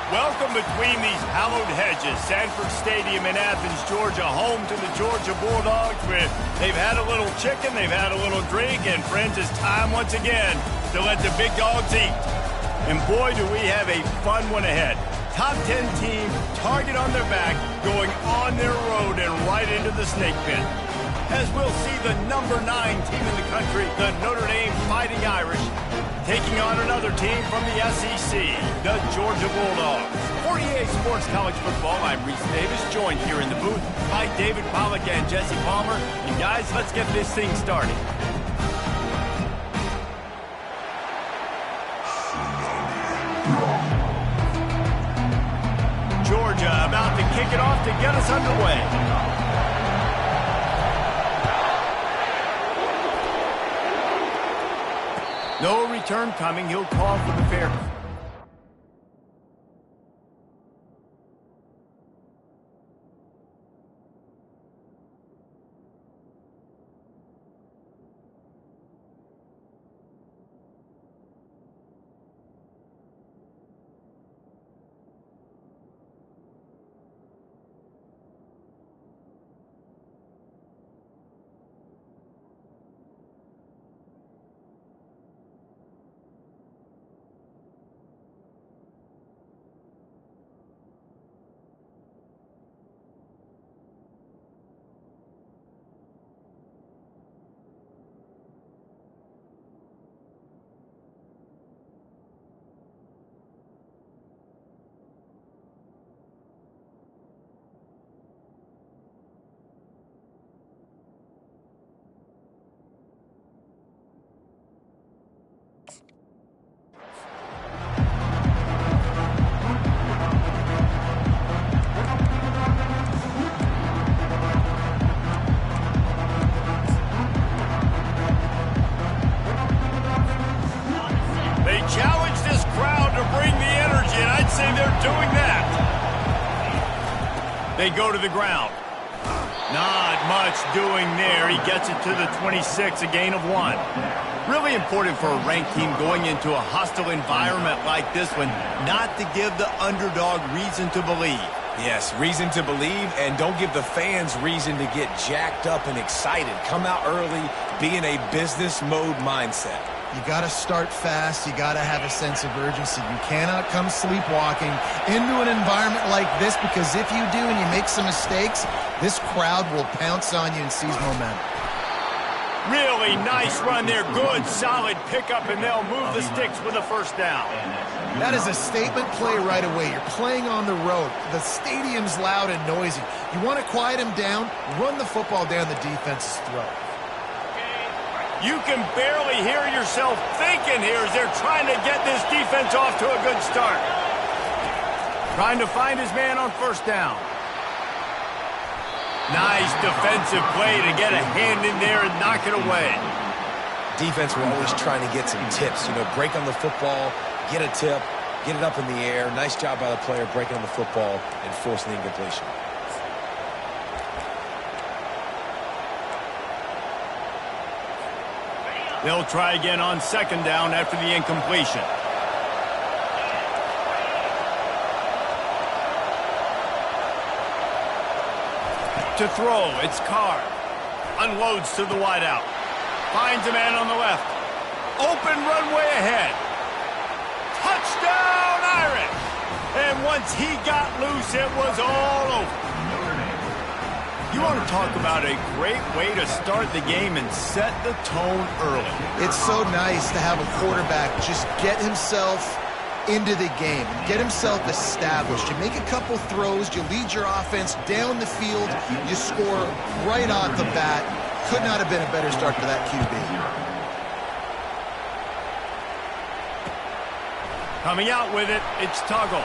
Welcome between these hallowed hedges. Sanford Stadium in Athens, Georgia, home to the Georgia Bulldogs. Where they've had a little chicken, they've had a little drink, and friends, it's time once again to let the big dogs eat. And boy, do we have a fun one ahead. Top 10 team, target on their back, going on their road and right into the snake pit. As we'll see the number 9 team in the country, the Notre Dame Fighting Irish, taking on another team from the SEC, the Georgia Bulldogs. For EA Sports College Football, I'm Reese Davis, joined here in the booth by David Pollack and Jesse Palmer. And guys, let's get this thing started. Georgia about to kick it off to get us underway. No return coming. He'll call for the fair. They go to the ground. Not much doing there. He gets it to the 26, a gain of 1. Really important for a ranked team going into a hostile environment like this one, not to give the underdog reason to believe. Yes, reason to believe, and don't give the fans reason to get jacked up and excited. Come out early, be in a business mode mindset. You got to start fast. You got to have a sense of urgency. You cannot come sleepwalking into an environment like this, because if you do and you make some mistakes, this crowd will pounce on you and seize momentum. Really nice run there. Good, solid pickup, and they'll move the sticks with a first down. That is a statement play right away. You're playing on the road. The stadium's loud and noisy. You want to quiet him down, run the football down the defense's throat. You can barely hear yourself thinking here as they're trying to get this defense off to a good start. Trying to find his man on first down. Nice defensive play to get a hand in there and knock it away. Defense were always trying to get some tips. You know, break on the football, get a tip, get it up in the air. Nice job by the player breaking on the football and forcing the incompletion. They'll try again on second down after the incompletion. To throw, it's Carr. Unloads to the wideout. Finds a man on the left. Open runway ahead. Touchdown, Irish! And once he got loose, it was all over. You want to talk about a great way to start the game and set the tone early. It's so nice to have a quarterback just get himself into the game, get himself established. You make a couple throws, you lead your offense down the field, you score right off the bat. Could not have been a better start to that QB. Coming out with it, it's Tuggle.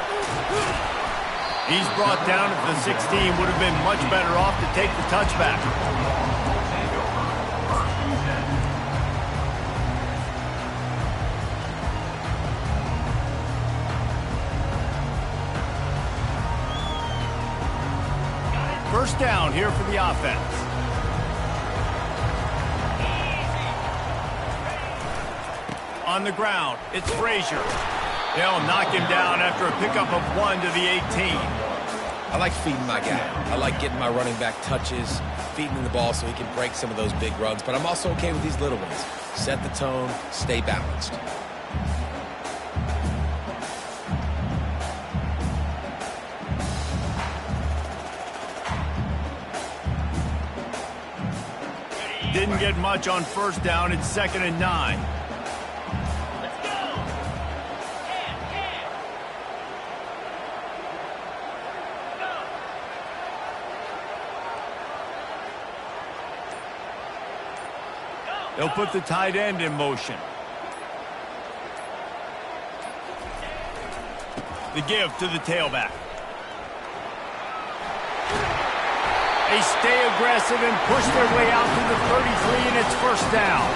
He's brought down at the 16. Would have been much better off to take the touchback. First down here for the offense. On the ground, it's Frazier. They'll knock him down after a pickup of 1 to the 18. I like feeding my guy. I like getting my running back touches, feeding him the ball so he can break some of those big runs. But I'm also okay with these little ones. Set the tone, stay balanced. Didn't get much on first down. It's 2nd and 9. They'll put the tight end in motion. The give to the tailback. They stay aggressive and push their way out to the 33, and it's first down.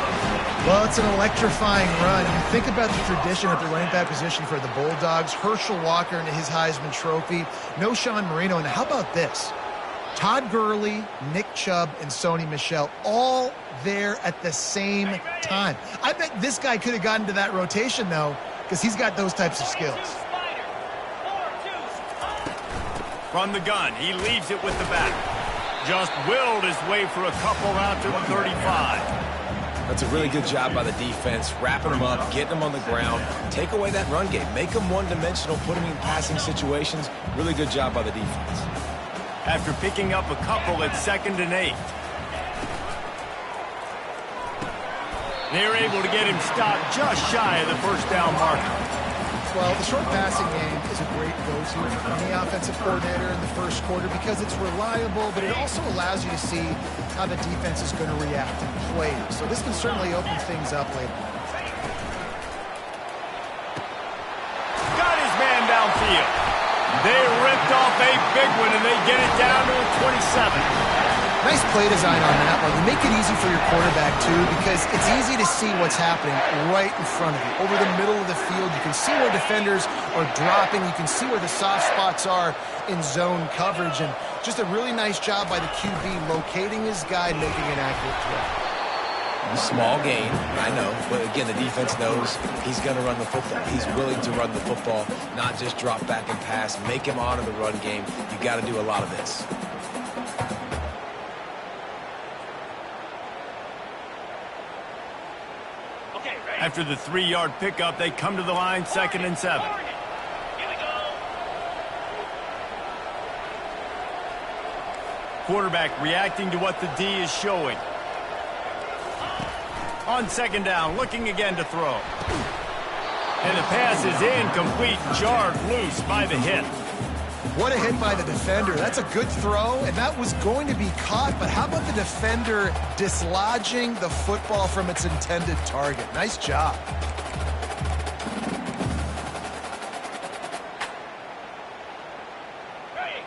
Well, it's an electrifying run. You think about the tradition at the running back position for the Bulldogs. Herschel Walker and his Heisman Trophy. No Sean Marino. And how about this? Todd Gurley, Nick Chubb, and Sony Michel all there at the same time. I bet this guy could have gotten to that rotation, though, because he's got those types of skills. From the gun, he leaves it with the back. Just willed his way for a couple out to the 35. That's a really good job by the defense, wrapping them up, getting them on the ground. Take away that run game. Make them one-dimensional, put them in passing situations. Really good job by the defense. After picking up a couple at 2nd and 8. They're able to get him stopped just shy of the first down marker. Well, the short passing game is a great go-to for any offensive coordinator in the first quarter because it's reliable, but it also allows you to see how the defense is going to react and play. So this can certainly open things up later. Got his man downfield. They ripped off a big one, and they get it down to the 27. Nice play design on that one. You make it easy for your quarterback, too, because it's easy to see what's happening right in front of you. Over the middle of the field, you can see where defenders are dropping. You can see where the soft spots are in zone coverage. And just a really nice job by the QB locating his guy, making an accurate throw. Small gain, I know. But again, the defense knows he's going to run the football. He's willing to run the football, not just drop back and pass. Make him honor the run game. You got to do a lot of this. After the 3-yard pickup, they come to the line, 2nd and 7. Quarterback reacting to what the D is showing. On 2nd down, looking again to throw. And the pass is incomplete, jarred loose by the hit. What a hit by the defender. That's a good throw, and that was going to be caught, but how about the defender dislodging the football from its intended target? Nice job.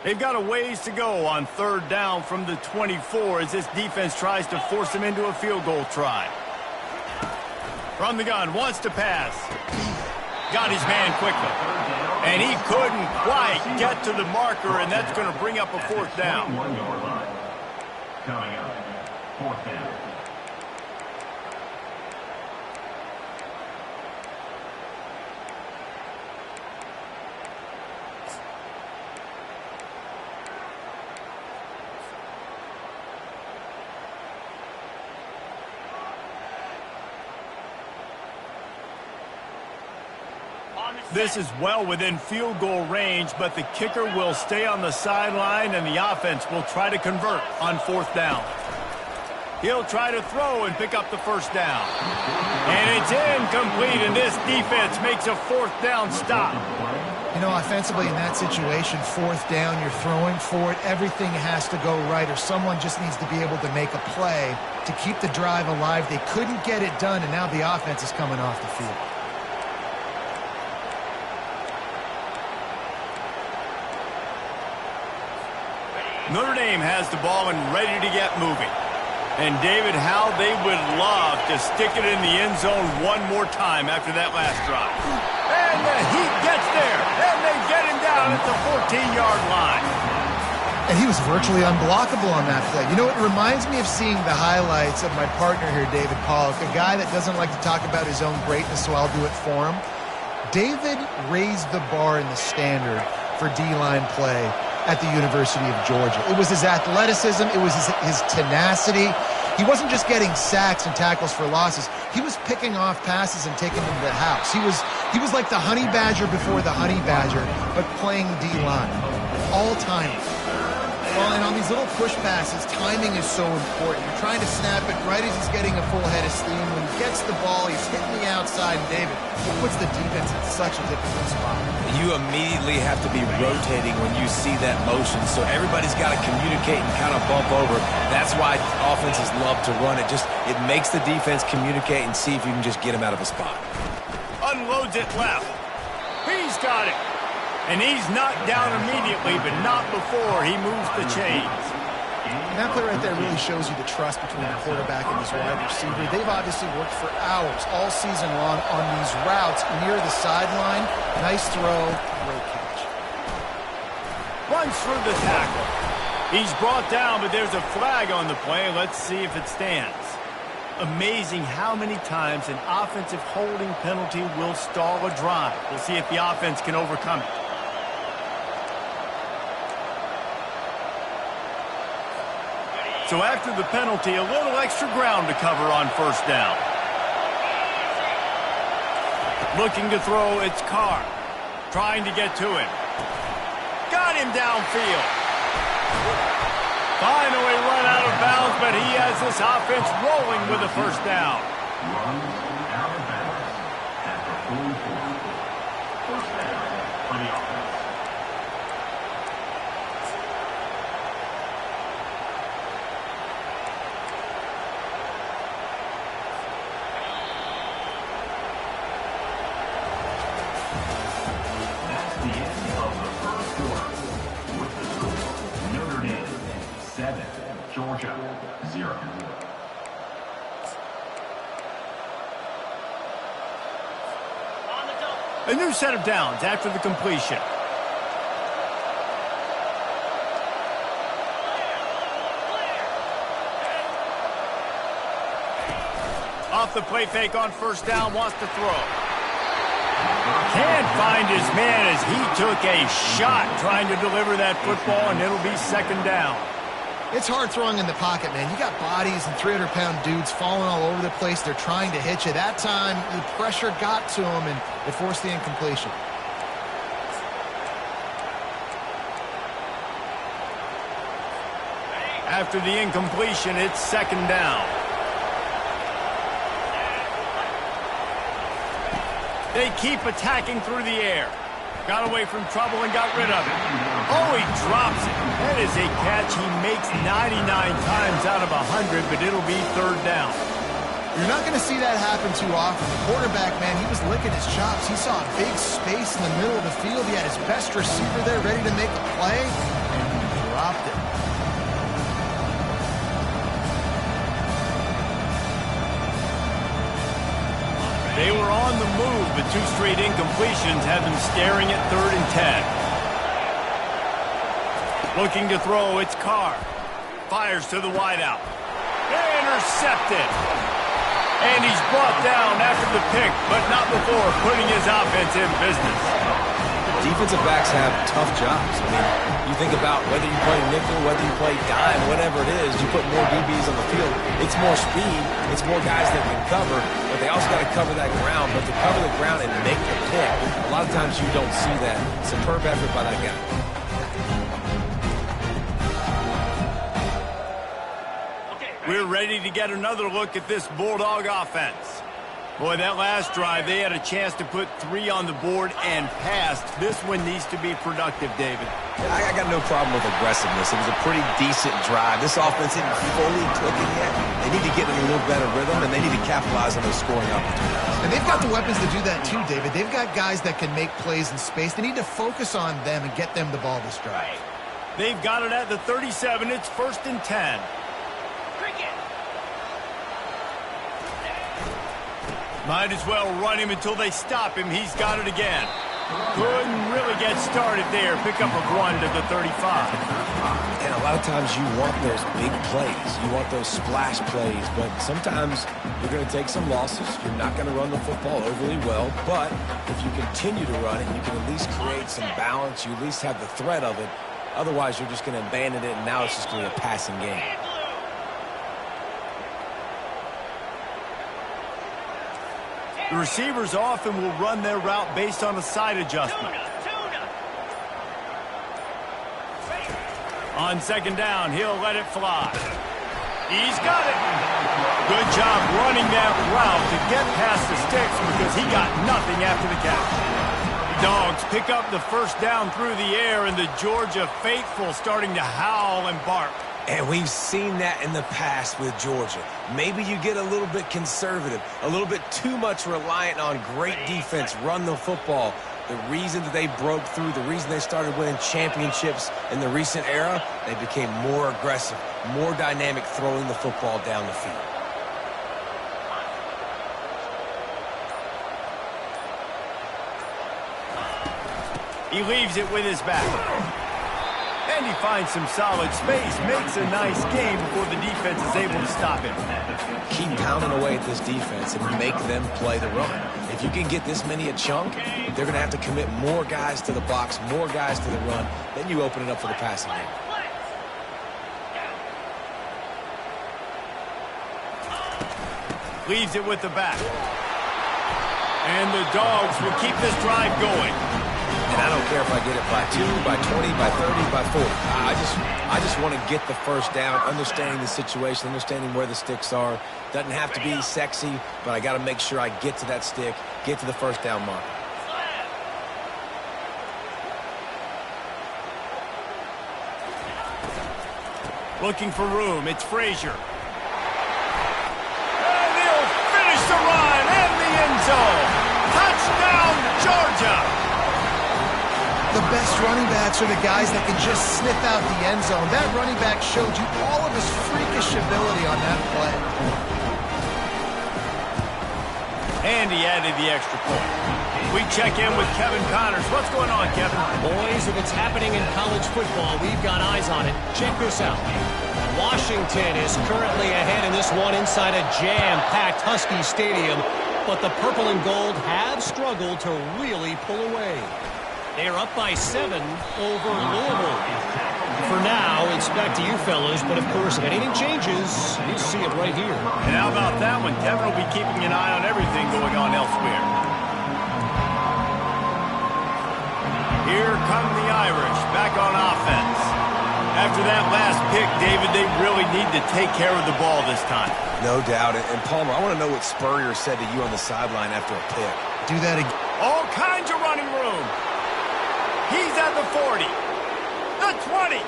They've got a ways to go on 3rd down from the 24 as this defense tries to force them into a field goal try. From the gun, wants to pass. Got his man quickly. And he couldn't quite get to the marker, and that's going to bring up a 4th down. 1 yard line. Coming up, 4th down. This is well within field goal range, but the kicker will stay on the sideline, and the offense will try to convert on 4th down. He'll try to throw and pick up the first down. And it's incomplete, and this defense makes a 4th down stop. You know, offensively in that situation, 4th down, you're throwing for it. Everything has to go right, or someone just needs to be able to make a play to keep the drive alive. They couldn't get it done, and now the offense is coming off the field. Notre Dame has the ball and ready to get moving. And David, how they would love to stick it in the end zone one more time after that last drive. And the Heat gets there, and they get him down at the 14-yard line. And he was virtually unblockable on that play. You know, it reminds me of seeing the highlights of my partner here, David Pollock, a guy that doesn't like to talk about his own greatness, so I'll do it for him. David raised the bar in the standard for D-line play at the University of Georgia. It was his athleticism. It was his tenacity. He wasn't just getting sacks and tackles for losses. He was picking off passes and taking them to the house. He was like the honey badger before the honey badger, but playing D-line. All time. Well, and on these little push passes, timing is so important. You're trying to snap it right as he's getting a full head of steam. When he gets the ball, he's hitting the outside, and David, he puts the defense in such a difficult spot. You immediately have to be rotating when you see that motion, so everybody's got to communicate and kind of bump over. That's why offenses love to run it. It makes the defense communicate and see if you can just get him out of a spot. Unloads it left. He's got it. And he's knocked down immediately, but not before he moves the chains. And that play right there really shows you the trust between the quarterback and his wide receiver. They've obviously worked for hours all season long on these routes near the sideline. Nice throw, great catch. Runs through the tackle. He's brought down, but there's a flag on the play. Let's see if it stands. Amazing how many times an offensive holding penalty will stall a drive. We'll see if the offense can overcome it. So after the penalty, a little extra ground to cover on first down. Looking to throw, it's Carr. Trying to get to him. Got him downfield. Finally run out of bounds, but he has this offense rolling with a first down. Runs out of bounds at the 44. First down for the offense. That's the end of the first quarter. With the score, Notre Dame 7, Georgia 0. A new set of downs after the completion. Off the play fake on first down, wants to throw. Can't find his man as he took a shot trying to deliver that football, and it'll be second down. It's hard throwing in the pocket, man. You got bodies and 300-pound dudes falling all over the place. They're trying to hit you. That time, the pressure got to him, and it forced the incompletion. After the incompletion, it's second down. They keep attacking through the air. Got away from trouble and got rid of it. Oh, he drops it. That is a catch he makes 99 times out of 100, but it'll be third down. You're not going to see that happen too often. The quarterback, man, he was licking his chops. He saw a big space in the middle of the field. He had his best receiver there ready to make the play, and he dropped it. They were on the move, but two straight incompletions had them staring at 3rd and 10. Looking to throw, it's Carr. Fires to the wideout. Intercepted. And he's brought down after the pick, but not before putting his offense in business. Defensive backs have tough jobs. I mean, you think about whether you play nickel, whether you play dime, whatever it is, you put more DBs on the field. It's more speed. It's more guys that can cover, but they also got to cover that ground. But to cover the ground and make the pick, a lot of times you don't see that. Superb effort by that guy. We're ready to get another look at this Bulldog offense. Boy, that last drive, they had a chance to put 3 on the board and passed. This one needs to be productive, David. I got no problem with aggressiveness. It was a pretty decent drive. This offense isn't fully clicking yet. They need to get in a little better rhythm, and they need to capitalize on those scoring opportunities. And they've got the weapons to do that too, David. They've got guys that can make plays in space. They need to focus on them and get them the ball this drive. They've got it at the 37. It's 1st and 10. Might as well run him until they stop him. He's got it again. Couldn't really get started there. Pickup of 1 to the 35. And a lot of times you want those big plays. You want those splash plays. But sometimes you're going to take some losses. You're not going to run the football overly well. But if you continue to run it, you can at least create some balance. You at least have the threat of it. Otherwise, you're just going to abandon it, and now it's just going to be a passing game. The receivers often will run their route based on a side adjustment. On second down, he'll let it fly. He's got it. Good job running that route to get past the sticks because he got nothing after the catch. The Dogs pick up the first down through the air, and the Georgia faithful starting to howl and bark. And we've seen that in the past with Georgia. Maybe you get a little bit conservative, a little bit too much reliant on great defense, run the football. The reason that they broke through, the reason they started winning championships in the recent era, they became more aggressive, more dynamic throwing the football down the field. He leaves it with his back. And he finds some solid space, makes a nice game before the defense is able to stop him. Keep pounding away at this defense and make them play the run. If you can get this many a chunk, they're going to have to commit more guys to the box, more guys to the run. Then you open it up for the passing game. Leaves it with the back. And the Dogs will keep this drive going. And I don't care if I get it by 2, by 20, by 30, by 40. I just want to get the first down, understanding the situation, understanding where the sticks are. Doesn't have to be sexy, but I got to make sure I get to that stick, get to the first down mark. Looking for room. It's Frazier. And he'll finish the run in the end zone. Touchdown, Georgia. The best running backs are the guys that can just sniff out the end zone. That running back showed you all of his freakish ability on that play. And he added the extra point. We check in with Kevin Connors. What's going on, Kevin? Boys, if it's happening in college football, we've got eyes on it. Check this out. Washington is currently ahead in this one inside a jam-packed Husky Stadium, but the purple and gold have struggled to really pull away. They are up by 7 over Louisville. For now, it's back to you fellas, but of course, if anything changes, you see it right here. And how about that one? Kevin will be keeping an eye on everything going on elsewhere. Here come the Irish, back on offense. After that last pick, David, they really need to take care of the ball this time. No doubt. And Palmer, I want to know what Spurrier said to you on the sideline after a pick. Do that again. All kinds of running room. He's at the 40, the 20,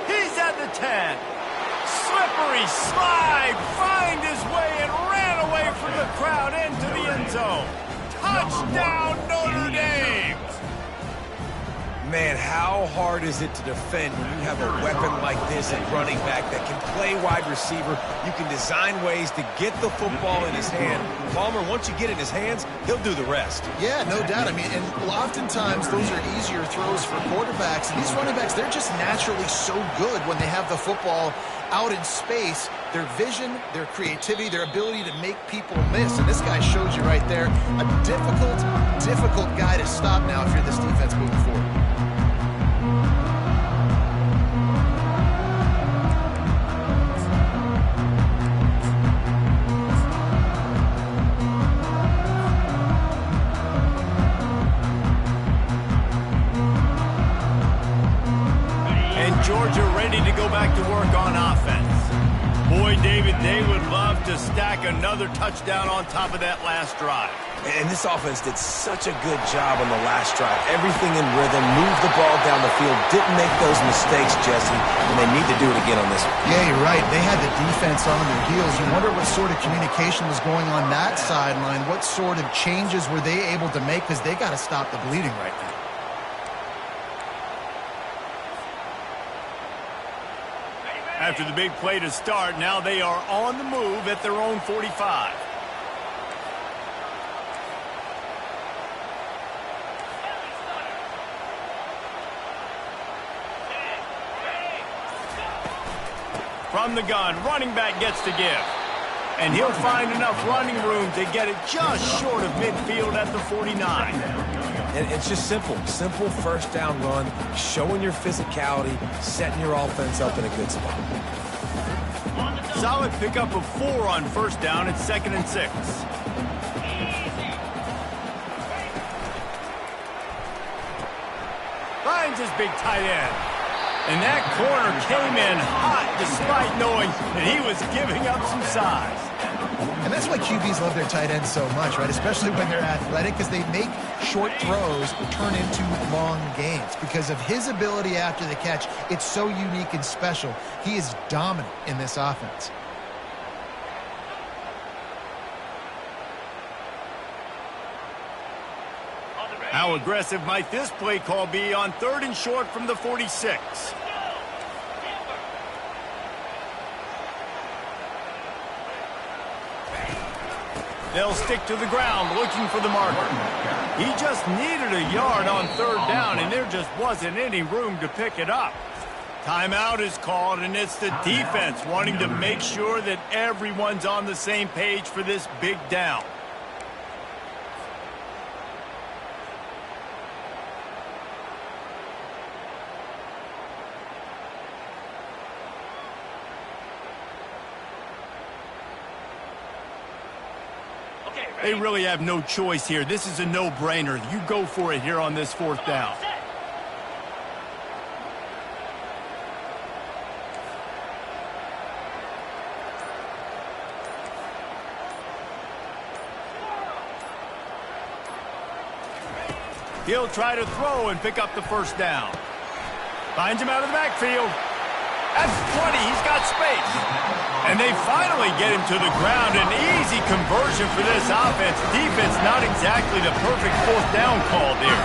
he's at the 10. Slippery slide, find his way and ran away from the crowd into the end zone. Touchdown, Notre Dame. Man, how hard is it to defend when you have a weapon like this at running back that can play wide receiver? You can design ways to get the football in his hand. Palmer, once you get it in his hands, he'll do the rest. Yeah, no doubt. I mean, and oftentimes those are easier throws for quarterbacks. And these running backs, they're just naturally so good when they have the football out in space. Their vision, their creativity, their ability to make people miss. And this guy shows you right there, a difficult guy to stop now if you're this defense moving forward. Georgia ready to go back to work on offense. Boy, David, they would love to stack another touchdown on top of that last drive. And this offense did such a good job on the last drive. Everything in rhythm, moved the ball down the field, didn't make those mistakes, Jesse, and they need to do it again on this one. Yeah, you're right. They had the defense on their heels. You wonder what sort of communication was going on that sideline. What sort of changes were they able to make? Because they got to stop the bleeding right now. After the big play to start, now they are on the move at their own 45. From the gun, running back gets to give. And he'll find enough running room to get it just short of midfield at the 49. And it's just simple. Simple first down run, showing your physicality, setting your offense up in a good spot. Solid pickup of 4 on first down. It's 2nd and 6. Finds his big tight end. And that corner came in hot despite knowing that he was giving up some size. And that's why QBs love their tight ends so much, right? Especially when they're athletic, because they make short throws turn into long gains. Because of his ability after the catch, it's so unique and special. He is dominant in this offense. How aggressive might this play call be on 3rd and short from the 46? They'll stick to the ground looking for the marker. He just needed a yard on 3rd down, and there just wasn't any room to pick it up. Timeout is called, and it's the defense wanting to make sure that everyone's on the same page for this big down. They really have no choice here. This is a no-brainer. You go for it here on this 4th down. He'll try to throw and pick up the first down. Finds him out of the backfield. At 20, he's got space. And they finally get him to the ground. An easy conversion for this offense. Defense not exactly the perfect 4th down call there.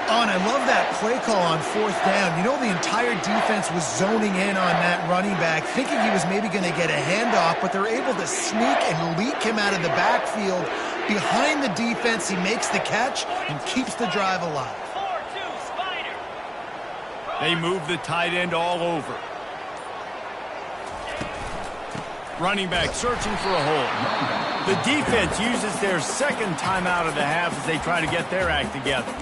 Oh, and I love that play call on 4th down. You know, the entire defense was zoning in on that running back, thinking he was maybe going to get a handoff, but they're able to sneak and leak him out of the backfield. Behind the defense, he makes the catch and keeps the drive alive. They move the tight end all over. Running back searching for a hole. The defense uses their 2nd timeout of the half as they try to get their act together.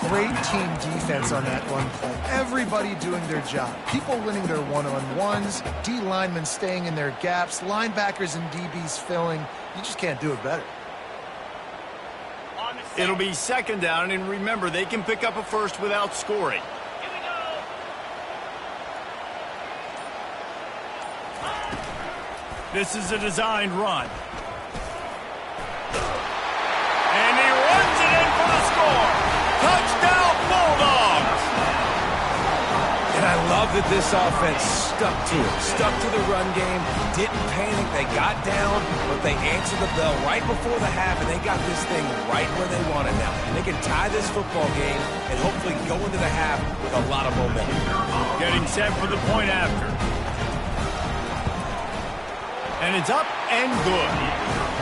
Great team defense on that run play. Everybody doing their job. People winning their one-on-ones, D linemen staying in their gaps, linebackers and DBs filling. You just can't do it better. It'll be 2nd down, and remember, they can pick up a first without scoring. This is a designed run. And he runs it in for the score. Touchdown, Bulldogs! And I love that this offense stuck to it. Stuck to the run game. Didn't panic. They got down, but they answered the bell right before the half, and they got this thing right where they want it now. They can tie this football game and hopefully go into the half with a lot of momentum. Getting set for the point after. And it's up and good.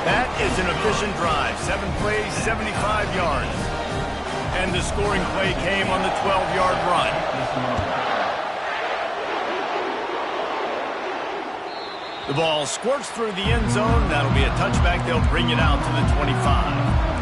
That is an efficient drive. 7 plays, 75 yards. And the scoring play came on the 12-yard run. The ball squirts through the end zone. That'll be a touchback. They'll bring it out to the 25.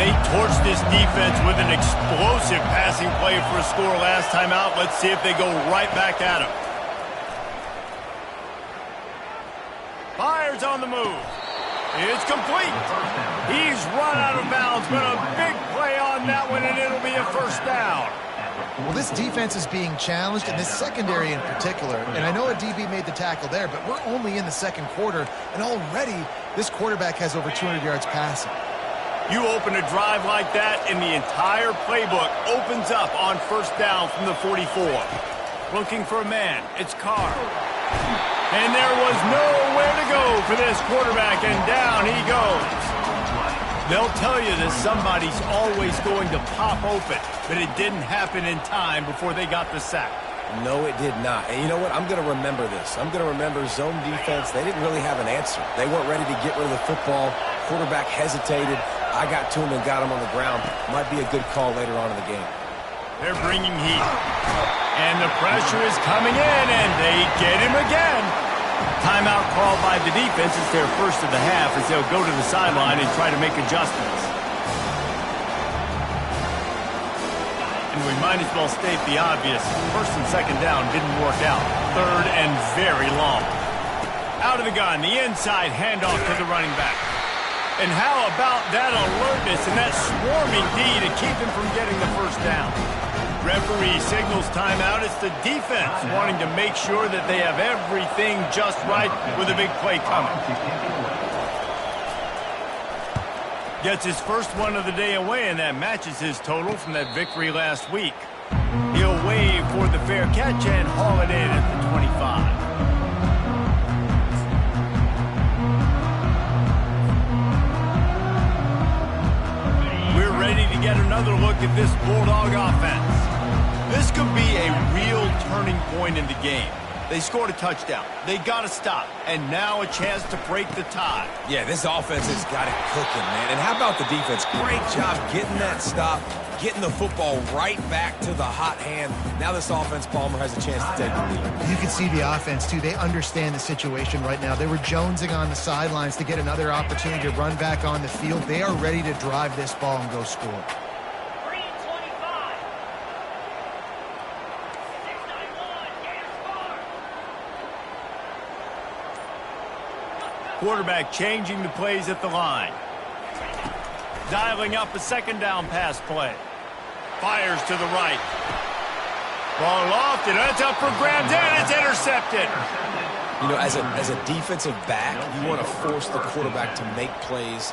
They torched this defense with an explosive passing play for a score last time out. Let's see if they go right back at him. Fires on the move. It's complete. He's run out of bounds, but a big play on that one, and it'll be a first down. Well, this defense is being challenged, and this secondary in particular. And I know a DB made the tackle there, but we're only in the 2nd quarter, and already this quarterback has over 200 yards passing. You open a drive like that, and the entire playbook opens up on first down from the 44. Looking for a man. It's Carr. And there was nowhere to go for this quarterback, and down he goes. They'll tell you that somebody's always going to pop open, but it didn't happen in time before they got the sack. No, it did not. And you know what? I'm going to remember this. I'm going to remember zone defense. They didn't really have an answer. They weren't ready to get rid of the football. Quarterback hesitated. I got to him and got him on the ground. Might be a good call later on in the game. They're bringing heat. And the pressure is coming in, and they get him again. Timeout called by the defense. It's their first of the half as they'll go to the sideline and try to make adjustments. And we might as well state the obvious. First and second down didn't work out. Third and very long. Out of the gun, the inside handoff to the running back. And how about that alertness and that swarming D to keep him from getting the first down? Referee signals timeout. It's the defense wanting to make sure that they have everything just right with a big play coming. Gets his first one of the day away, and that matches his total from that victory last week. He'll wave for the fair catch and haul it in at the 25. We're ready to get another look at this Bulldog offense. This could be a real turning point in the game. They scored a touchdown. They got to stop. And now a chance to break the tie. Yeah, this offense has got it cooking, man. And how about the defense? Great job getting that stop, getting the football right back to the hot hand. Now this offense, Palmer, has a chance to take the lead. You can see the offense, too. They understand the situation right now. They were jonesing on the sidelines to get another opportunity to run back on the field. They are ready to drive this ball and go score. Quarterback changing the plays at the line. Dialing up a second down pass play. Fires to the right. Ball lofted. It's up for grabs and it's intercepted. You know, as a defensive back, you want to force the quarterback to make plays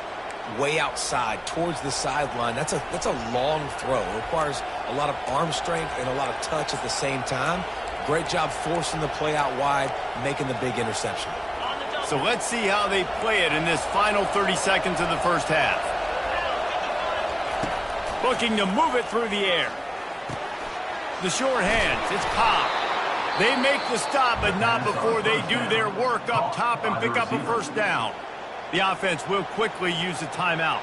way outside towards the sideline. That's a long throw. It requires a lot of arm strength and a lot of touch at the same time. Great job forcing the play out wide, making the big interception. So let's see how they play it in this final 30 seconds of the first half. Looking to move it through the air. The short hands, it's Cobb. They make the stop, but not before they do their work up top and pick up a first down. The offense will quickly use a timeout.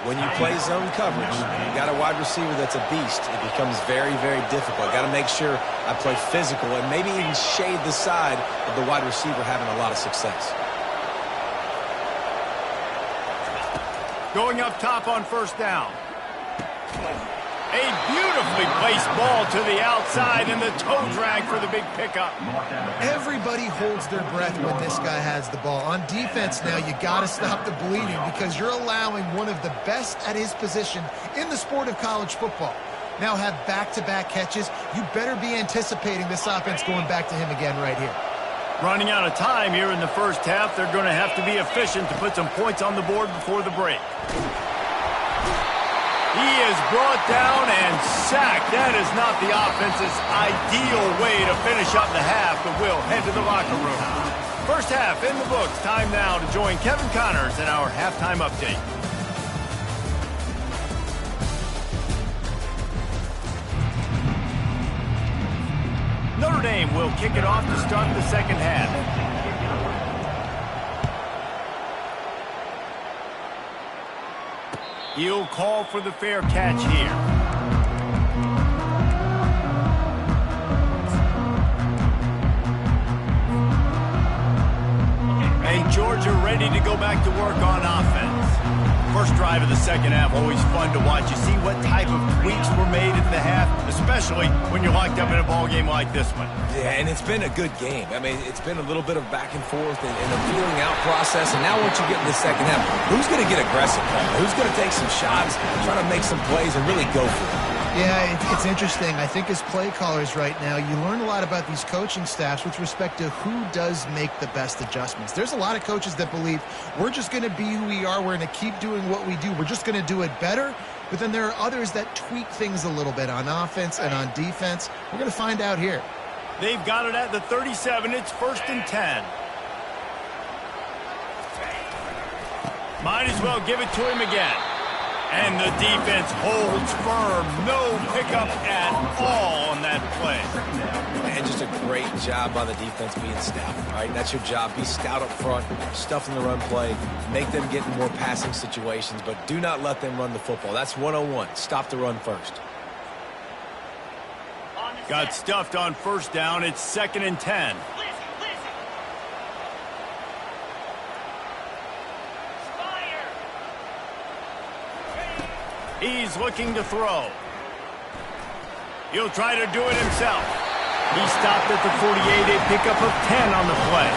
When you play zone coverage, you got a wide receiver that's a beast. It becomes very, very difficult. Got to make sure I play physical and maybe even shade the side of the wide receiver having a lot of success. Going up top on first down. A beautifully placed ball to the outside and the toe drag for the big pickup. Everybody holds their breath when this guy has the ball. On defense now, you got to stop the bleeding because you're allowing one of the best at his position in the sport of college football. Now have back-to-back catches. You better be anticipating this offense going back to him again right here. Running out of time here in the first half. They're going to have to be efficient to put some points on the board before the break. He is brought down and sacked. That is not the offense's ideal way to finish up the half, but we'll head to the locker room. First half in the books. Time now to join Kevin Connors in our halftime update. Notre Dame will kick it off to start the second half. He'll call for the fair catch here. And Georgia ready to go back to work on offense. First drive of the second half, always fun to watch. You see what type of tweaks were made at the half, especially when you're locked up in a ball game like this one. Yeah, and it's been a good game. I mean, it's been a little bit of back and forth and a feeling out process. And now once you get in the second half, who's going to get aggressive, Paul? Who's going to take some shots, try to make some plays, and really go for it? Yeah, it's interesting. I think as play callers right now, you learn a lot about these coaching staffs with respect to who does make the best adjustments. There's a lot of coaches that believe we're just going to be who we are. We're going to keep doing what we do. We're just going to do it better. But then there are others that tweak things a little bit on offense and on defense. We're going to find out here. They've got it at the 37. It's 1st and 10. Might as well give it to him again. And the defense holds firm. No pickup at all on that play. great job by the defense being stout, right? That's your job. Be stout up front, stuff in the run play, make them get in more passing situations, but do not let them run the football. That's 101. Stop the run first. Got stuffed on first down. It's 2nd and 10. He's looking to throw. He'll try to do it himself. He stopped at the 48, a pickup of 10 on the play.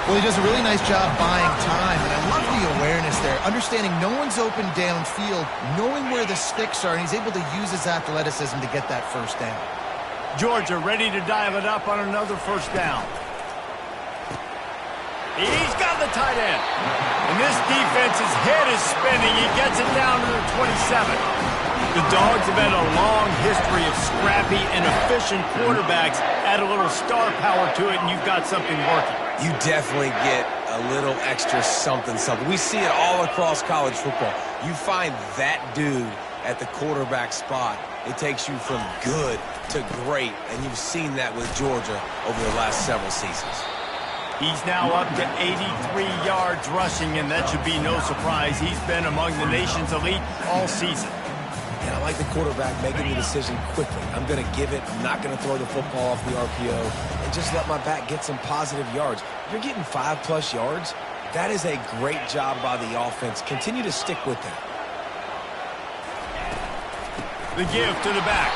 Well, he does a really nice job buying time, and I love the awareness there. Understanding no one's open downfield, knowing where the sticks are, and he's able to use his athleticism to get that first down. Georgia ready to dial it up on another first down. He's got the tight end. And this defense's head is spinning. He gets it down to the 27. The Dogs have had a long history of scrappy and efficient quarterbacks. Add a little star power to it, and you've got something working. You definitely get a little extra something. We see it all across college football. You find that dude at the quarterback spot, it takes you from good to great, and you've seen that with Georgia over the last several seasons. He's now up to 83 yards rushing, and that should be no surprise. He's been among the nation's elite all season. And I like the quarterback making the decision quickly. I'm going to give it. I'm not going to throw the football off the RPO and just let my back get some positive yards. You're getting 5+ yards. That is a great job by the offense. Continue to stick with that. The give to the back.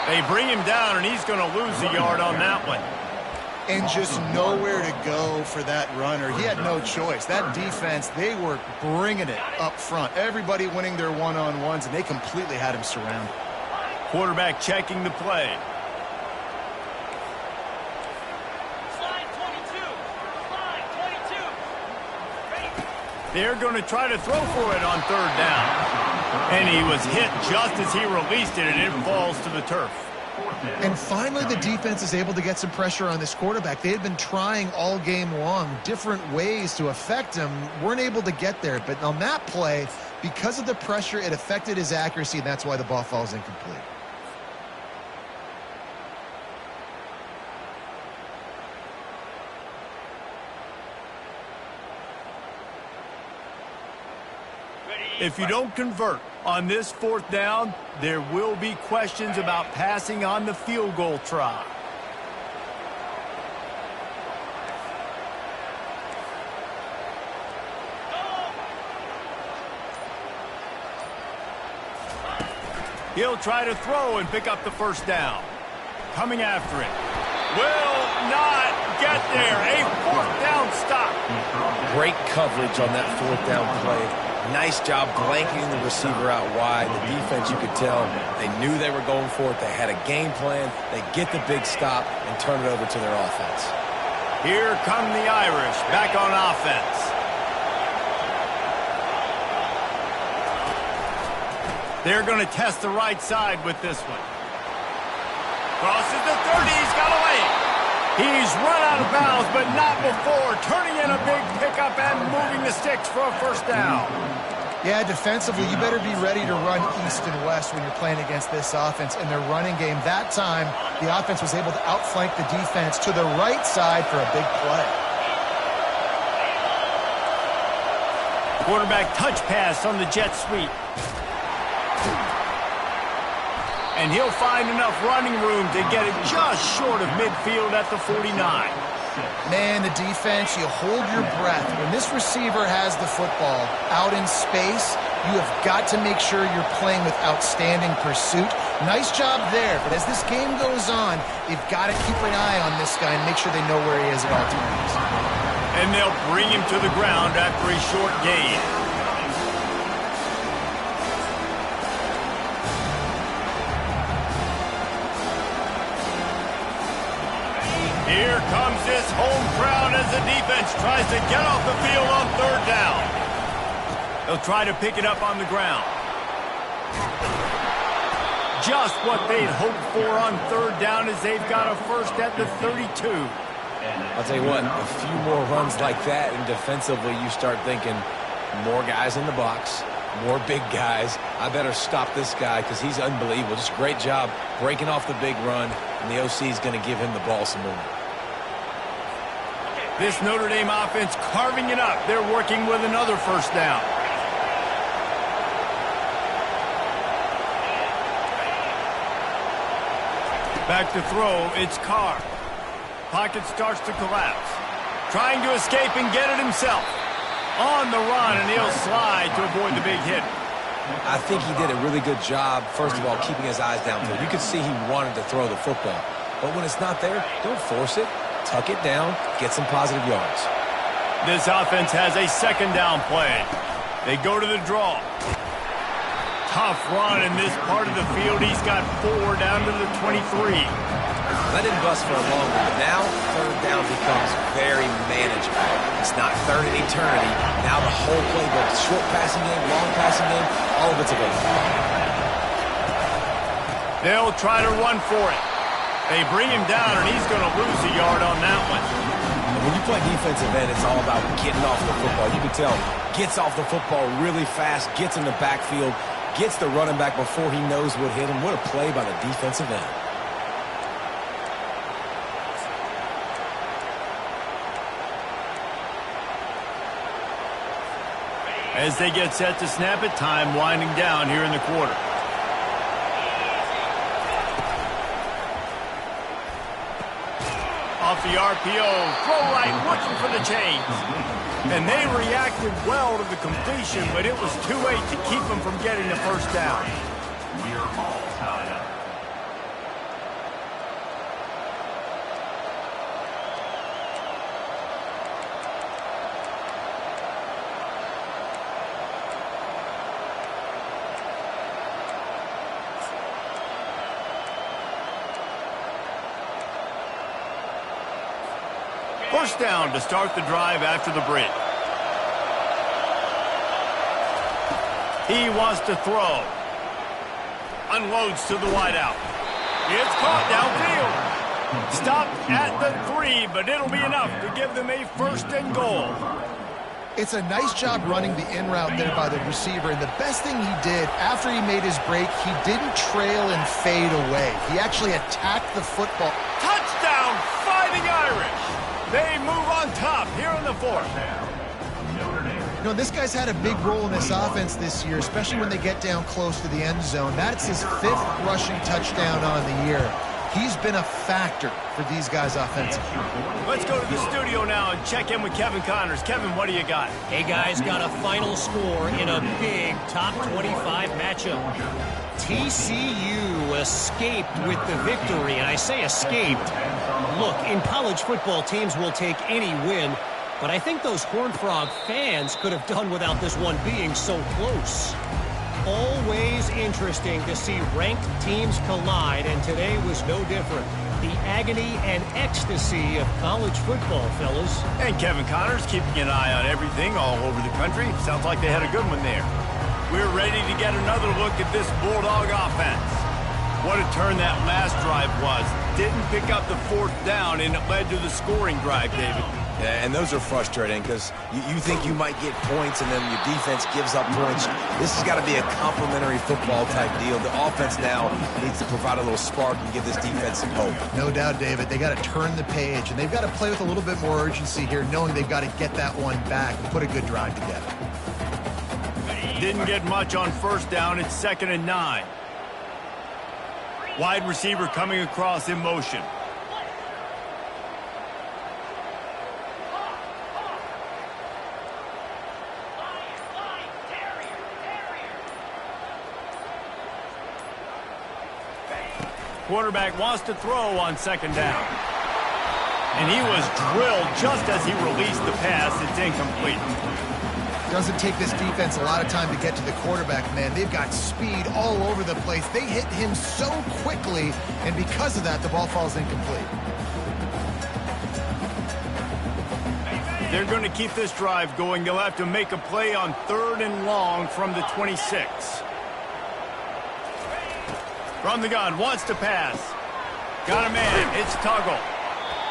They bring him down, and he's going to lose a yard on that one. And just nowhere to go for that runner. He had no choice. That defense, they were bringing it up front. Everybody winning their one-on-ones, and they completely had him surrounded. Quarterback checking the play. Slide 22. They're going to try to throw for it on 3rd down. And he was hit just as he released it, and it falls to the turf. And finally, the defense is able to get some pressure on this quarterback. They had been trying all game long different ways to affect him. Weren't able to get there. But on that play, because of the pressure, it affected his accuracy, and that's why the ball falls incomplete. If you don't convert on this 4th down, there will be questions about passing on the field goal try. He'll try to throw and pick up the first down. Coming after it. Will not get there. A 4th down stop. Great coverage on that 4th down play. Nice job blanketing the receiver out wide. The defense, you could tell, they knew they were going for it. They had a game plan. They get the big stop and turn it over to their offense. Here come the Irish back on offense. They're going to test the right side with this one. Crosses the 30. He's got away. He's run out of bounds, but not before. Turning in a big pickup and moving the sticks for a first down. Yeah, defensively, you better be ready to run east and west when you're playing against this offense and their running game. That time, the offense was able to outflank the defense to the right side for a big play. Quarterback touch pass on the jet sweep. And he'll find enough running room to get it just short of midfield at the 49. Man, the defense, you hold your breath. When this receiver has the football out in space, you have got to make sure you're playing with outstanding pursuit. Nice job there, but as this game goes on, you've got to keep an eye on this guy and make sure they know where he is at all times. And they'll bring him to the ground after a short gain. Here comes this home crowd as the defense tries to get off the field on 3rd down. They'll try to pick it up on the ground. Just what they'd hoped for on 3rd down as they've got a first at the 32. I'll tell you what, a few more runs like that, and defensively you start thinking more guys in the box, More big guys. I better stop this guy because he's unbelievable. Just a great job breaking off the big run, and the OC is going to give him the ball some more. This Notre Dame offense carving it up. They're working with another first down. Back to throw, it's Carr. Pocket starts to collapse. Trying to escape and get it himself. On the run, and he'll slide to avoid the big hit. I think he did a really good job, first of all, keeping his eyes downfield. You could see he wanted to throw the football. But when it's not there, don't force it. Tuck it down, get some positive yards. This offense has a second down play. They go to the draw. Tough run in this part of the field. He's got 4 down to the 23. That didn't bust for a long one, but now third down becomes very manageable. It's not third in eternity. Now the whole playbook, short passing game, long passing game, all of it's available. They'll try to run for it. They bring him down, and he's going to lose a yard on that one. And when you play defensive end, it's all about getting off the football. You can tell, gets off the football really fast, gets in the backfield, gets the running back before he knows what hit him. What a play by the defensive end. As they get set to snap it, time winding down here in the quarter. Off the RPO, throw right, looking for the chains. And they reacted well to the completion, but it was too late to keep them from getting the first down. We're all tied up. First down to start the drive after the break. He wants to throw. Unloads to the wideout. It's caught downfield. Stopped at the 3, but it'll be enough to give them a first and goal. It's a nice job running the in route there by the receiver, and the best thing he did after he made his break, he didn't trail and fade away. He actually attacked the football. Touchdown, Fighting Irish. They move on top here in the 4th. You know, this guy's had a big role in this offense this year, especially when they get down close to the end zone. That's his 5th rushing touchdown on the year. He's been a factor for these guys offensively. Let's go to the studio now and check in with Kevin Connors. Kevin, what do you got? Hey, guys, got a final score in a big top 25 matchup. TCU escaped with the victory, and I say escaped. Look, in college football, teams will take any win, but I think those Horned Frog fans could have done without this one being so close. Always interesting to see ranked teams collide, and today was no different. The agony and ecstasy of college football, fellas. And Kevin Connors keeping an eye on everything all over the country. Sounds like they had a good one there. We're ready to get another look at this Bulldog offense. What a turn that last drive was. Didn't pick up the 4th down, and it led to the scoring drive, David. Yeah, and those are frustrating because you think you might get points and then your defense gives up points. This has got to be a complementary football type deal. The offense now needs to provide a little spark and give this defense some hope. No doubt, David. They got to turn the page, and they've got to play with a little bit more urgency here, knowing they've got to get that one back and put a good drive together. Didn't get much on first down. It's 2nd and 9. Wide receiver coming across in motion. Quarterback wants to throw on 2nd down. And he was drilled just as he released the pass. It's incomplete. Doesn't take this defense a lot of time to get to the quarterback, man. They've got speed all over the place. They hit him so quickly, and because of that, the ball falls incomplete. They're going to keep this drive going. They'll have to make a play on 3rd and long from the 26. From the gun, wants to pass. Got a man, it's Tuggle.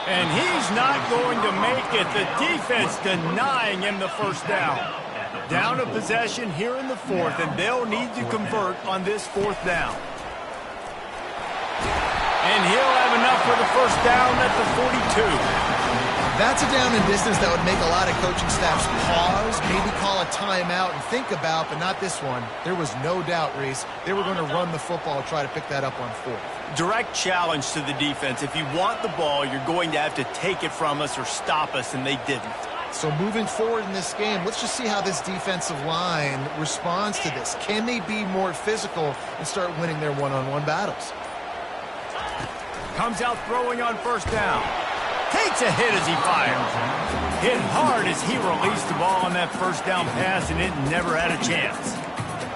And he's not going to make it. The defense denying him the first down. Down a possession here in the fourth, and they'll need to convert on this fourth down. And he'll have enough for the first down at the 42. That's a down and distance that would make a lot of coaching staffs pause, maybe call a timeout and think about, but not this one. There was no doubt, Reese, they were going to run the football and try to pick that up on fourth. Direct challenge to the defense. If you want the ball, you're going to have to take it from us or stop us, and they didn't. So moving forward in this game, let's just see how this defensive line responds to this. Can they be more physical and start winning their one-on-one battles? Comes out throwing on first down. Takes a hit as he fires. Hit hard as he released the ball on that first down pass, and it never had a chance.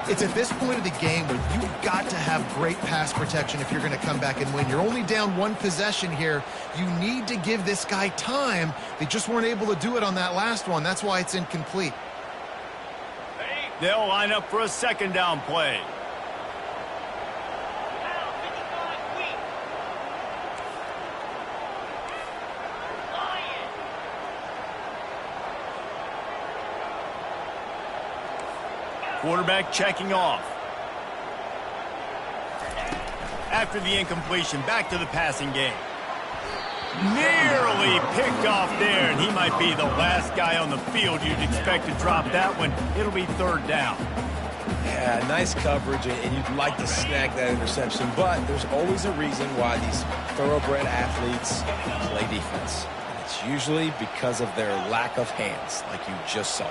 It's at this point of the game where you've got to have great pass protection if you're going to come back and win. You're only down one possession here. You need to give this guy time. They just weren't able to do it on that last one. That's why it's incomplete. They'll line up for a second down play. Quarterback checking off. After the incompletion, back to the passing game. Nearly picked off there, and he might be the last guy on the field you'd expect to drop that one. It'll be third down. Yeah, nice coverage, and you'd like to snag that interception, but there's always a reason why these thoroughbred athletes play defense. And it's usually because of their lack of hands, like you just saw.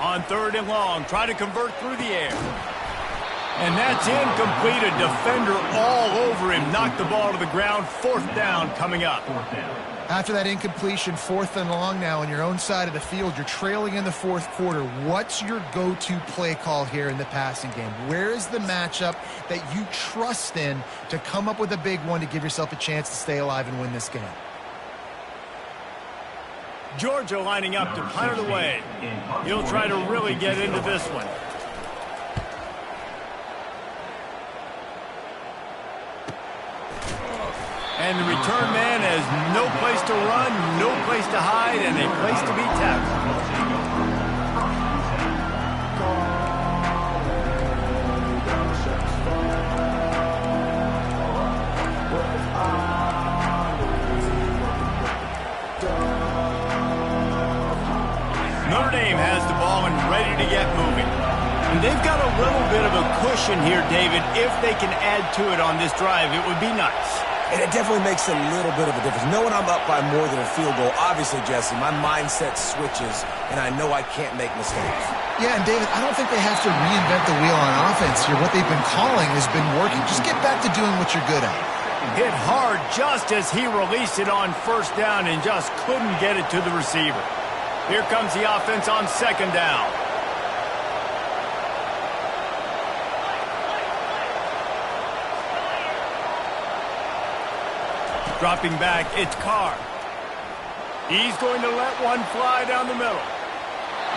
On third and long, try to convert through the air. And that's incomplete. A defender all over him. Knocked the ball to the ground. Fourth down coming up. After that incompletion, fourth and long now on your own side of the field, you're trailing in the fourth quarter. What's your go-to play call here in the passing game? Where is the matchup that you trust in to come up with a big one to give yourself a chance to stay alive and win this game? Georgia lining up to punt it away. He'll try to really get into this one. And the return man has no place to run, no place to hide, and a place to be tackled. Notre Dame has the ball and ready to get moving. And they've got a little bit of a cushion here, David. If they can add to it on this drive, it would be nice. And it definitely makes a little bit of a difference. Knowing I'm up by more than a field goal, obviously, Jesse, my mindset switches, and I know I can't make mistakes. Yeah, and David, I don't think they have to reinvent the wheel on offense here. What they've been calling has been working. Just get back to doing what you're good at. Hit hard just as he released it on first down and just couldn't get it to the receiver. Here comes the offense on second down. Dropping back, it's Carr. He's going to let one fly down the middle.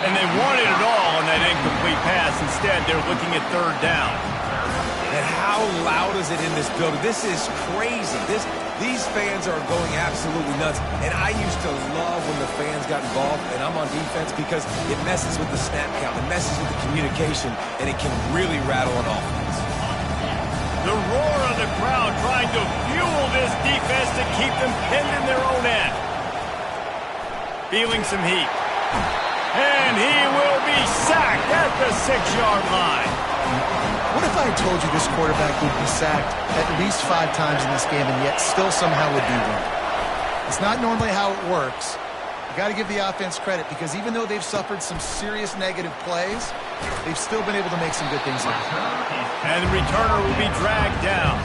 And they wanted it all on that incomplete pass. Instead, they're looking at third down. And how loud is it in this building? This is crazy. These fans are going absolutely nuts. And I used to love when the fans got involved, and I'm on defense because it messes with the snap count. It messes with the communication, and it can really rattle an offense. The roar of the crowd trying to fuel this defense to keep them pinned in their own end. Feeling some heat. And he will be sacked at the 6-yard line. What if I told you this quarterback would be sacked at least 5 times in this game and yet still somehow would be winning? It's not normally how it works. You got to give the offense credit because even though they've suffered some serious negative plays, they've still been able to make some good things happen. And the returner will be dragged down.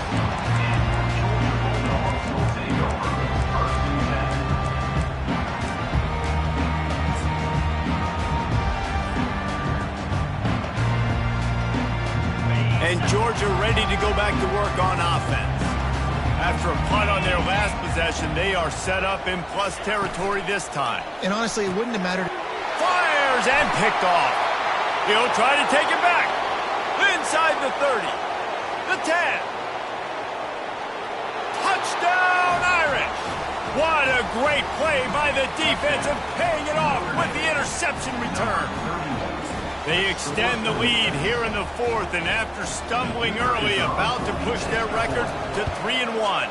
And Georgia ready to go back to work on offense. After a punt on their last possession, they are set up in plus territory this time. And honestly, it wouldn't have mattered. Fires and picked off. He'll try to take it back. Inside the 30. The 10. Touchdown, Irish. What a Great play by the defense and paying it off with the interception return. They extend the lead here in the fourth, and after stumbling early, about to push their record to 3-1.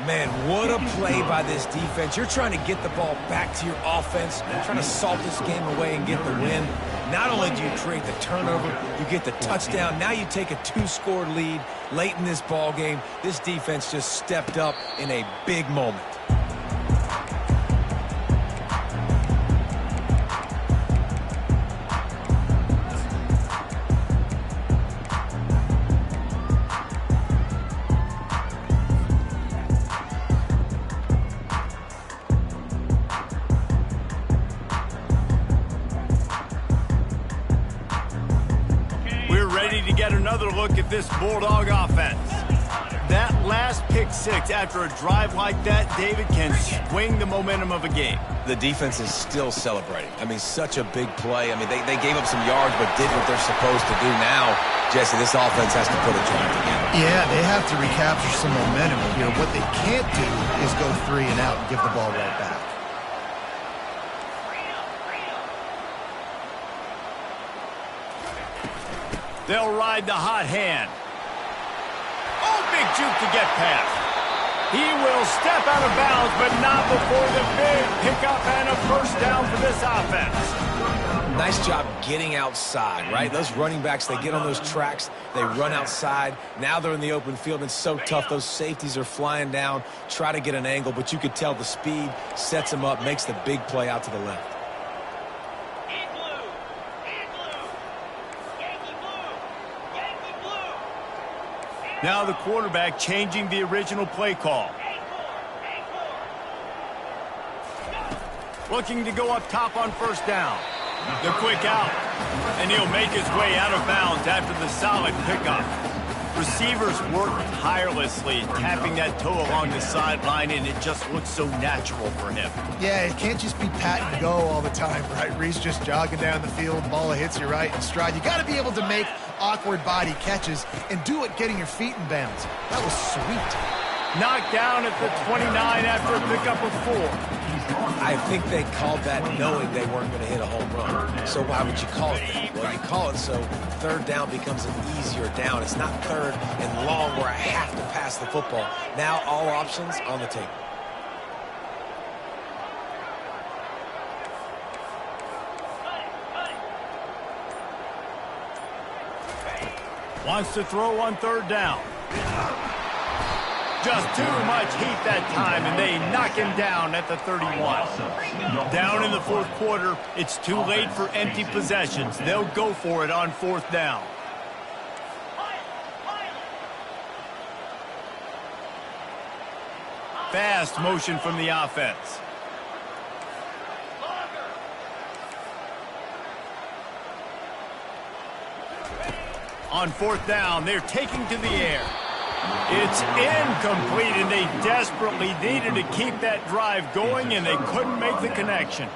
Man, what a play by this defense. You're trying to get the ball back to your offense. You're trying to salt this game away and get the win. Not only do you create the turnover, you get the touchdown. Now you take a 2-score lead late in this ball game. This defense just stepped up in a big moment. Another look at this Bulldog offense. That last pick six after a drive like that, David, can swing the momentum of a game. The defense is still celebrating. I mean, such a big play. I mean, they gave up some yards but did what they're supposed to do. Now, Jesse, this offense has to put a drive together. Yeah, they have to recapture some momentum here. What they can't do is go 3 and out and give the ball right back. They'll ride the hot hand. Oh, big juke to get past. He will step out of bounds, but not before the big pickup and a first down for this offense. Nice job getting outside, right? Those running backs, they get on those tracks, they run outside. Now they're in the open field. It's so tough. Those safeties are flying down, try to get an angle, but you could tell the speed sets them up, makes the big play out to the left. Now the quarterback changing the original play call. Looking to go up top on first down. The quick out. And he'll make his way out of bounds after the solid pickup. Receivers work tirelessly, tapping that toe along the sideline, and it just looks so natural for him. Yeah, it can't just be pat and go all the time, right? Reese just jogging down the field, ball hits you right in stride. You got to be able to make awkward body catches and do it getting your feet in bounds. That was sweet. Knocked down at the 29 after a pickup of 4. I think they called that knowing they weren't going to hit a home run. So why would you call it that? Well, you call it so third down becomes an easier down. It's not third and long where I have to pass the football. Now all options on the table. Wants to throw on third down. Just too much heat that time, and they knock him down at the 31. Down in the fourth quarter, it's too late for empty possessions. They'll go for it on fourth down. Fast motion from the offense. On fourth down, they're taking to the air. It's incomplete, and they desperately needed to keep that drive going, and they couldn't make the connection.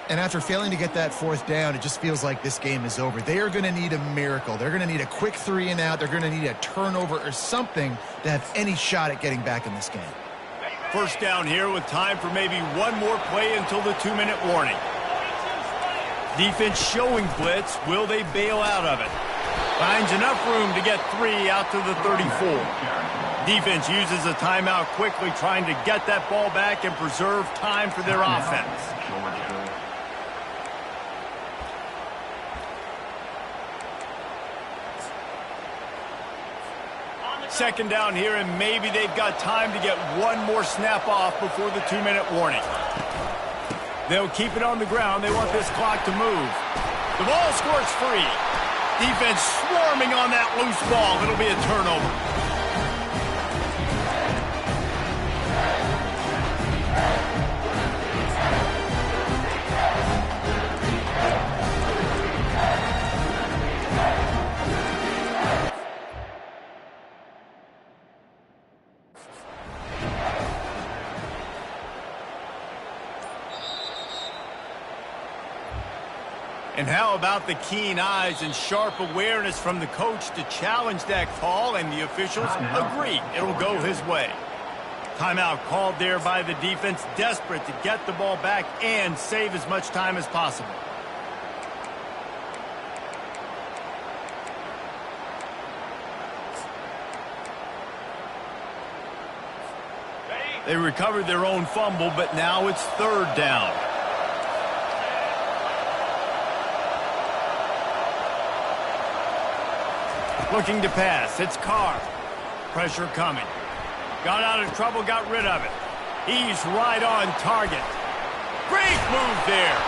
And after failing to get that fourth down, it just feels like this game is over. They are going to need a miracle. They're going to need a quick 3 and out. They're going to need a turnover or something to have any shot at getting back in this game. First down here with time for maybe one more play until the 2-minute warning. Defense showing blitz. Will they bail out of it? Finds enough room to get 3 out to the 34. Defense uses a timeout quickly, trying to get that ball back and preserve time for their offense. Second down here, and maybe they've got time to get one more snap off before the 2-minute warning. They'll keep it on the ground. They want this clock to move. The ball squirts free. Defense swarming on that loose ball. It'll be a turnover. And how about the keen eyes and sharp awareness from the coach to challenge that call, and the officials agree it'll go his way. Timeout called there by the defense, desperate to get the ball back and save as much time as possible. They recovered their own fumble, but now it's third down. Looking to pass. It's Carr. Pressure coming. Got out of trouble, got rid of it. He's right on target. Great move there.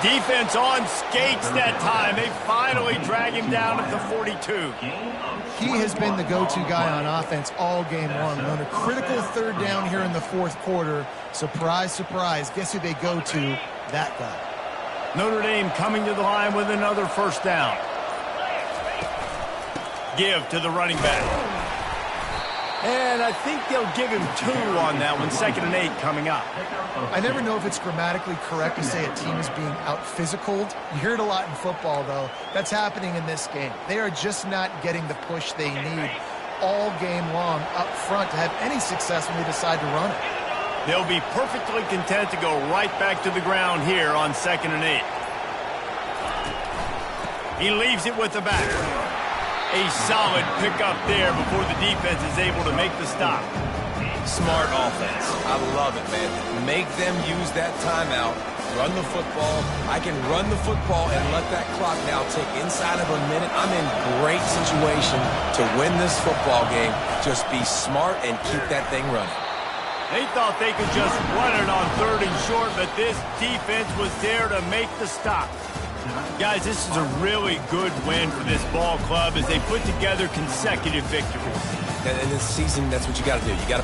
Defense on skates that time. They finally drag him down at the 42. He has been the go-to guy on offense all game long. On a critical third down here in the fourth quarter, surprise, surprise, guess who they go to? That guy. Notre Dame coming to the line with another first down. Give to the running back. And I think they'll give him 2 on that one. 2nd and 8 coming up. I never know if it's grammatically correct to say a team is being out-physicaled. You hear it a lot in football, though. That's happening in this game. They are just not getting the push they need all game long up front to have any success when they decide to run it. They'll be perfectly content to go right back to the ground here on 2nd and 8. He leaves it with the back. A solid pickup there before the defense is able to make the stop. Smart offense. I love it, man. Make them use that timeout. Run the football. I can run the football and let that clock now tick inside of a minute. I'm in great situation to win this football game. Just be smart and keep that thing running. They thought they could just run it on 3rd and short, but this defense was there to make the stop. Guys, this is a really good win for this ball club as they put together consecutive victories. And in this season, that's what you got to do. You got to